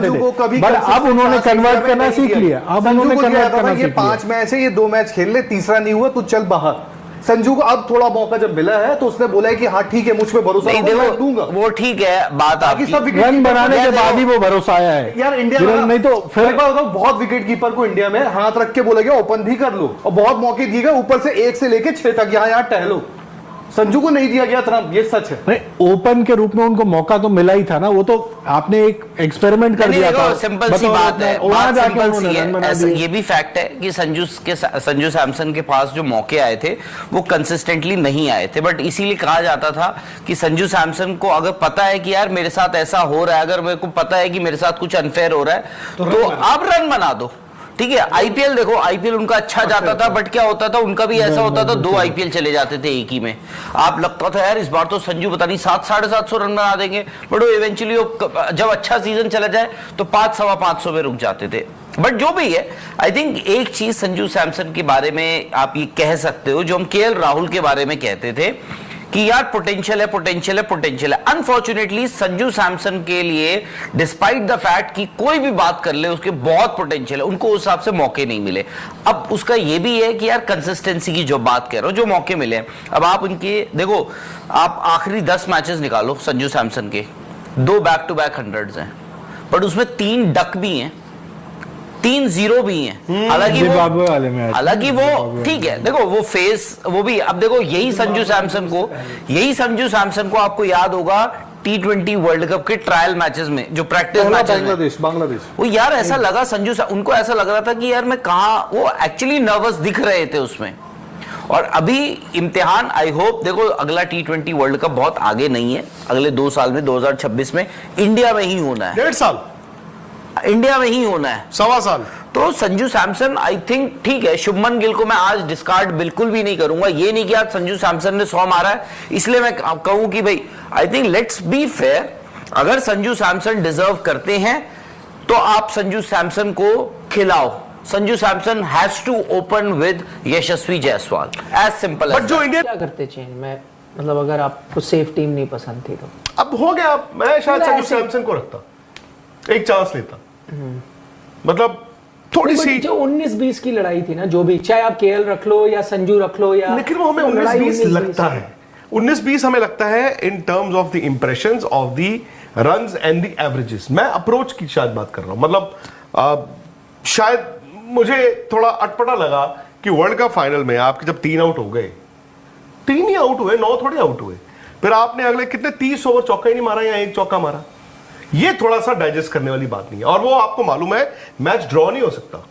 जाते थे, बट अब उन्होंने कन्वर्ट करना सीख लिया। अब उन्होंने कन्वर्ट करना सीख लिया। 5 मैच है, ये 2 मैच खेल ले, तीसरा नहीं हुआ तो चल बाहर। संजू को अब थोड़ा मौका जब मिला है तो उसने बोला है कि हाँ ठीक है, मुझ पे भरोसा मैं दूंगा। वो ठीक है बात, आपकी सब रन बनाने के बाद ही वो भरोसा आया है यार इंडिया में। नहीं तो फिर बहुत विकेट कीपर को इंडिया में हाथ रख के बोला गया ओपन भी कर लो, और बहुत मौके दिए गए ऊपर से 1 से लेके 6 तक, यहाँ टहलो। संजू को नहीं दिया गया था, ये सच है। नहीं, ओपन के रूप में उनको मौका तो मिला ही था ना, वो तो आपने एक एक्सपेरिमेंट कर दिया था। सिंपल सी बात है, बात सिंपल सी है। ये भी फैक्ट है कि संजू सैमसन के पास जो मौके आए थे वो कंसिस्टेंटली नहीं आए थे, बट इसीलिए कहा जाता था कि संजू सैमसन को अगर पता है कि यार मेरे साथ ऐसा हो रहा है, अगर मेरे को पता है कि मेरे साथ कुछ अनफेयर हो रहा है तो आप रन बना दो। ठीक है, आईपीएल देखो, आईपीएल उनका अच्छा जाता था, बट क्या होता था उनका भी ऐसा होता था 2 आईपीएल चले जाते थे एक ही में। आप लगता था यार इस बार तो संजू पता नहीं 700-750 रन बना देंगे, बट वो इवेंचुअली जब अच्छा सीजन चला जाए तो 500-550 में रुक जाते थे। बट जो भी है, आई थिंक एक चीज संजू सैमसन के बारे में आप ये कह सकते हो जो हम केएल राहुल के बारे में कहते थे कि यार पोटेंशियल है, पोटेंशियल है, पोटेंशियल है। अनफॉर्चुनेटली संजू सैमसन के लिए डिस्पाइट द फैक्ट कि कोई भी बात कर ले उसके बहुत पोटेंशियल है, उनको उस हिसाब से मौके नहीं मिले। अब उसका ये भी है कि यार कंसिस्टेंसी की जो बात कह रहा हूं, जो मौके मिले, अब आप उनके देखो, आप आखिरी 10 मैचेस निकालो संजू सैमसन के, 2 बैक टू बैक 100s हैं, बट उसमें 3 डक भी हैं, 3 0 भी हैं। हालांकि वो ठीक है, देखो वो फेस वो भी, अब देखो यही संजू सैमसन को आपको याद होगा T20 वर्ल्ड कप के ट्रायल मैचेस में, जो प्रैक्टिस मैचेस बांग्लादेश वो यार ऐसा लगा उनको ऐसा लग रहा था कि यार मैं कहां, वो एक्चुअली नर्वस दिख रहे थे उसमें। और अभी इम्तिहान, आई होप, देखो अगला T20 वर्ल्ड कप बहुत आगे नहीं है, अगले 2 साल में 2026 में इंडिया में ही होना है, 1.5 साल इंडिया में ही होना है, 1.25 साल। तो संजू सैमसन आई थिंक ठीक है। शुभमन गिल को मैं आज डिस्कार्ड बिल्कुल भी नहीं करूंगा, ये नहीं कि आज संजू सैमसन ने 100 मारा है इसलिए मैं कहूं कि भाई, I think let's be fair, अगर संजू सैमसन डिजर्व करते हैं तो आप संजू सैमसन को खिलाओ। Sanju Samson has to open with Yashasvi Jaiswal, as simple as. But जो इंडिया क्या करते चेंज में, मतलब अगर आपको सेफ टीम नहीं पसंद थी तो अब हो गया, मैं शायद संजू सैमसन को रखता, एक चांस लेता, मतलब थोड़ी सी जो 19-20 की लड़ाई थी ना, जो भी, चाहे आप केएल रख लो या संजू रख लो, या लेकिन वो हमें 19-20 लगता है, 19-20 हमें लगता है in terms of the impressions of the runs and the averages. मैं अप्रोच की शायद बात कर रहा हूं, मतलब शायद मुझे थोड़ा अटपटा लगा कि वर्ल्ड कप फाइनल में आपके जब 3 आउट हो गए, 3 ही आउट हुए, 9 थोड़े आउट हुए, फिर आपने अगले कितने 30 ओवर चौका ही नहीं मारा या 1 चौका मारा, ये थोड़ा सा डाइजेस्ट करने वाली बात नहीं है। और वो आपको मालूम है मैच ड्रॉ नहीं हो सकता,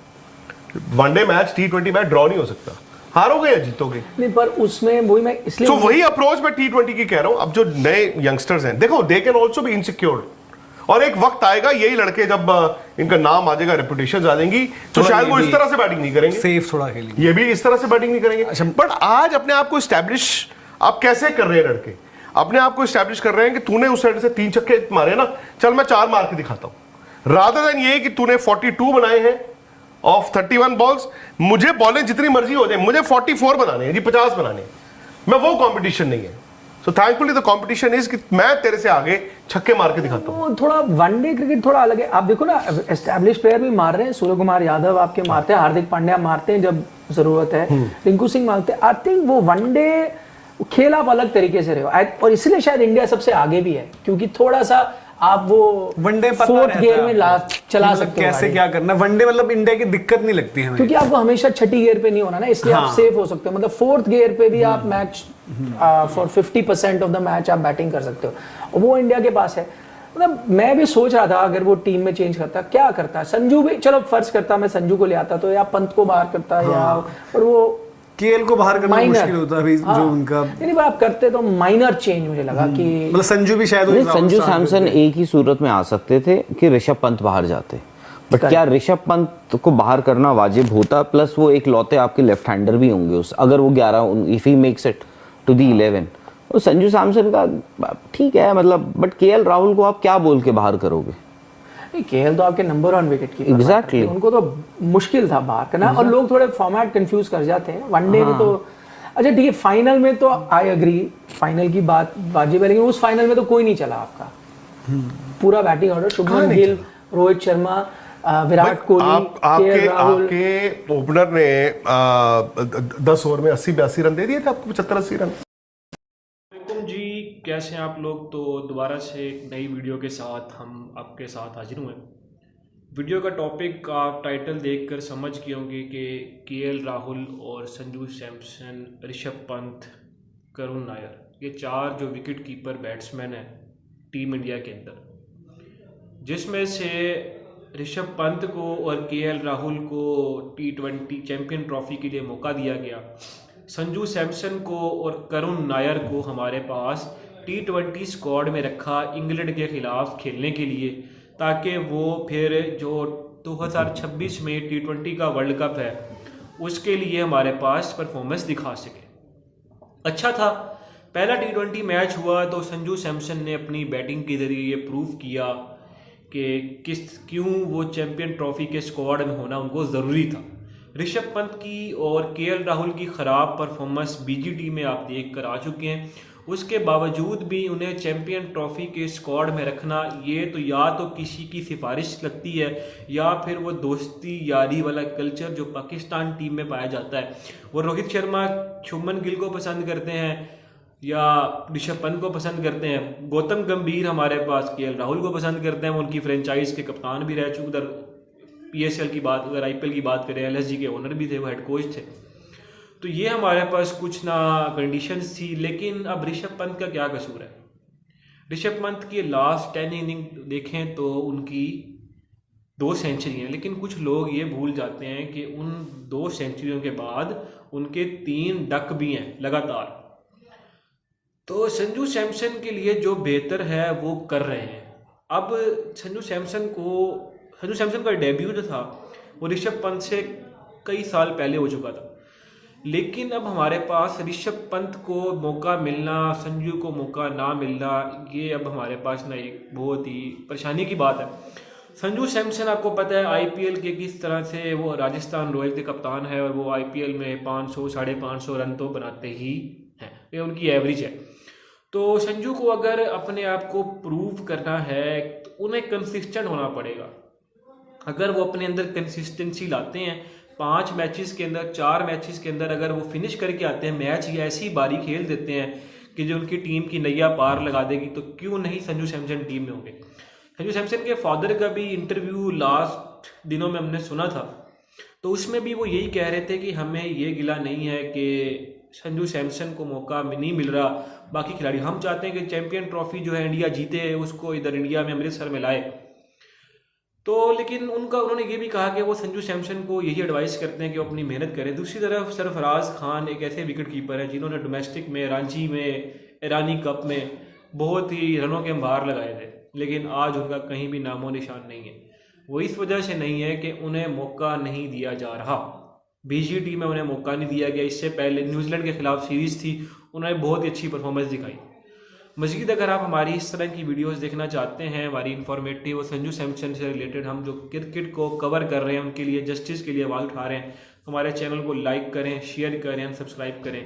one day match T20 match draw नहीं हो सकता, हारोगे या जीतोगे नहीं, पर उसमें वही मैं इसलिए तो वही अप्रोच मैं T20 की कह रहा हूं। अब जो नए यंगस्टर्स हैं, देखो they can also be insecure, और एक वक्त आएगा यही लड़के जब इनका नाम आ जाएगा, रेपुटेशन आ जाएंगी, तो शायद वो इस तरह से बैटिंग नहीं करेंगे, सेफ थोड़ा खेलेंगे, ये भी इस तरह से बैटिंग नहीं करेंगे। बट आज अपने आप को स्टैब्लिश आप कैसे कर रहे हैं, लड़के अपने आप को स्टैब्लिश कर रहे हैं कि तूने उस साइड से 3 छक्के मारे ना, चल मैं 4 मार के दिखाता हूं, रादर देन ये कि तूने 42 बनाए हैं ऑफ 31 बॉल्स, मुझे बॉलें जितनी मर्जी हो जाए, मुझे 44 बनाने हैं जी, 50 बनाने हैं, मैं वो कंपटीशन नहीं है। So thankfully the competition is कि मैं तेरे से आगे छक्के मार के दिखाता हूं। थोड़ा वनडे क्रिकेट थोड़ा अलग है, आप देखो ना, एस्टैब्लिश प्लेयर भी मार रहे हैं, सूर्य कुमार यादव आपके मारते हैं, हार्दिक पांड्या मारते हैं जब जरूरत है, रिंकू सिंह मारते हैं। आई थिंक वो वनडे खेल आप अलग तरीके से रहे हो, और इसलिए शायद इंडिया सबसे आगे भी है, क्योंकि थोड़ा सा आप वो वनडे फोर्थ गियर में चला सकते हो, कैसे क्या करना वनडे, मतलब इंडिया की दिक्कत नहीं लगती है हमें, क्योंकि आपको हमेशा छठी गियर पे नहीं होना ना, इसलिए आप सेफ हो सकते हो, मतलब फोर्थ गियर पे भी आप match for 50% of the match आप बैटिंग कर सकते हो, वो इंडिया के पास है। मतलब मैं भी सोच रहा था अगर वो टीम में चेंज करता, क्या करता, संजू भी, चलो फर्ज करता मैं संजू को ले आता तो, या पंत को बाहर करता, या और वो केएल को बाहर करना मुश्किल होता है जो उनका, नहीं आप करते तो माइनर चेंज मुझे लगा कि मतलब संजू भी शायद, संजू सैमसन एक ही सूरत में आ सकते थे कि ऋषभ पंत बाहर जाते, बट क्या ऋषभ पंत को बाहर करना वाजिब होता, प्लस वो एक लौते आपके लेफ्ट हैंडर भी होंगे उस, अगर वो 11 if he makes it to the 11, तो संजू सैमसन का ठीक है मतलब, बट केएल राहुल को आप क्या बोल के बाहर करोगे? केएल तो आपके नंबर 1 विकेट की, एग्जैक्टली, उनको तो मुश्किल था बाहर करना, और लोग थोड़े फॉर्मेट कंफ्यूज कर जाते हैं वनडे में तो। अच्छा ठीक है, फाइनल में तो आई एग्री, फाइनल की बात वाजिब है, लेकिन उस फाइनल में तो कोई नहीं चला आपका, पूरा batting order, Shubman Gill Rohit Sharma, Virat Kohli, KL Rahul. आपके ओपनर ने 10 ओवर में 80-82 रन दे दिए थे आपको, 75-80 रन। जी कैसे हैं आप लोग। तो दोबारा से एक नई वीडियो के साथ हम आपके साथ हाजिर हुए। वीडियो का टॉपिक आप टाइटल देखकर समझ गए होंगे कि केएल राहुल और संजू सैमसन, ऋषभ पंत, करुण नायर, ये 4 जो विकेट कीपर बैट्समैन हैं टीम इंडिया के अंदर, जिसमें से ऋषभ पंत को और केएल राहुल को T20 चैंपियन ट्रॉफी के लिए मौका दिया गया। संजू सैमसन को और करुण नायर को हमारे पास T20 स्क्वाड में रखा इंग्लैंड के खिलाफ खेलने के लिए, ताकि वो फिर जो 2026 में T20 का वर्ल्ड कप है उसके लिए हमारे पास परफॉर्मेंस दिखा सके। अच्छा था, पहला T20 मैच हुआ तो संजू सैमसन ने अपनी बैटिंग के जरिए ये प्रूव किया कि क्यों वो चैंपियन ट्रॉफी के स्क्वाड में होना उनको ज़रूरी था। ऋषभ पंत की और केएल राहुल की ख़राब परफॉर्मेंस बीजीटी में आप देख कर आ चुके हैं, उसके बावजूद भी उन्हें चैंपियन ट्रॉफी के स्क्वाड में रखना, ये तो या तो किसी की सिफारिश लगती है या फिर वो दोस्ती यारी वाला कल्चर जो पाकिस्तान टीम में पाया जाता है। वो रोहित शर्मा शुभमन गिल को पसंद करते हैं या ऋषभ पंत को पसंद करते हैं, गौतम गंभीर हमारे पास केएल राहुल को पसंद करते हैं, वो उनकी फ्रेंचाइज के कप्तान भी रह चुके। उधर पीएसएल की बात, अगर आईपीएल की बात करें, एलएसजी के ओनर भी थे, वो हेड कोच थे। तो ये हमारे पास कुछ ना कंडीशंस थी। लेकिन अब ऋषभ पंत का क्या कसूर है? ऋषभ पंत की लास्ट 10 इनिंग देखें तो उनकी 2 सेंचुरी हैं, लेकिन कुछ लोग ये भूल जाते हैं कि उन 2 सेंचुरियों के बाद उनके 3 डक भी हैं लगातार। तो संजू सैमसन के लिए जो बेहतर है वो कर रहे हैं। अब संजू सैमसन का डेब्यू जो था वो ऋषभ पंत से कई साल पहले हो चुका था, लेकिन अब हमारे पास ऋषभ पंत को मौका मिलना, संजू को मौका ना मिलना, ये अब हमारे पास ना एक बहुत ही परेशानी की बात है। संजू सैमसन आपको पता है आईपीएल के किस तरह से वो राजस्थान रॉयल्स के कप्तान है और वो आईपीएल में 500 550 रन तो बनाते ही हैं, ये उनकी एवरेज है। तो संजू को अगर अपने आप को प्रूव करना है तो उन्हें कंसिस्टेंट होना पड़ेगा। अगर वो अपने अंदर कंसिस्टेंसी लाते हैं, 5 मैचेस के अंदर, 4 मैचेस के अंदर अगर वो फिनिश करके आते हैं मैच या ऐसी बारी खेल देते हैं कि जो उनकी टीम की नैया पार लगा देगी, तो क्यों नहीं संजू सैमसन टीम में होंगे। संजू सैमसन के फादर का भी इंटरव्यू लास्ट दिनों में हमने सुना था, तो उसमें भी वो यही कह रहे थे कि हमें ये गिला नहीं है कि संजू सैमसन को मौका नहीं मिल रहा, बाकी खिलाड़ी, हम चाहते हैं कि चैंपियन ट्रॉफी जो है इंडिया जीते, उसको इधर इंडिया में अमृतसर में लाए। तो लेकिन उन्होंने ये भी कहा कि वो संजू सैमसन को यही एडवाइस करते हैं कि वो अपनी मेहनत करें। दूसरी तरफ सरफराज खान एक ऐसे विकेट कीपर हैं जिन्होंने डोमेस्टिक में, रांची में, ईरानी कप में बहुत ही रनों के अंबार लगाए थे, लेकिन आज उनका कहीं भी नामो निशान नहीं है। वो इस वजह से नहीं है कि उन्हें मौका नहीं दिया जा रहा, बीजीटी में उन्हें मौका नहीं दिया गया। इससे पहले न्यूजीलैंड के खिलाफ सीरीज़ थी, उन्होंने बहुत ही अच्छी परफॉर्मेंस दिखाई। मज़ीद अगर आप हमारी इस तरह की वीडियोस देखना चाहते हैं, हमारी इन्फॉर्मेटिव और संजू सैमसन से रिलेटेड हम जो क्रिकेट को कवर कर रहे हैं, उनके लिए जस्टिस के लिए आवाज़ उठा रहे हैं, हमारे चैनल को लाइक करें, शेयर करें, सब्सक्राइब करें।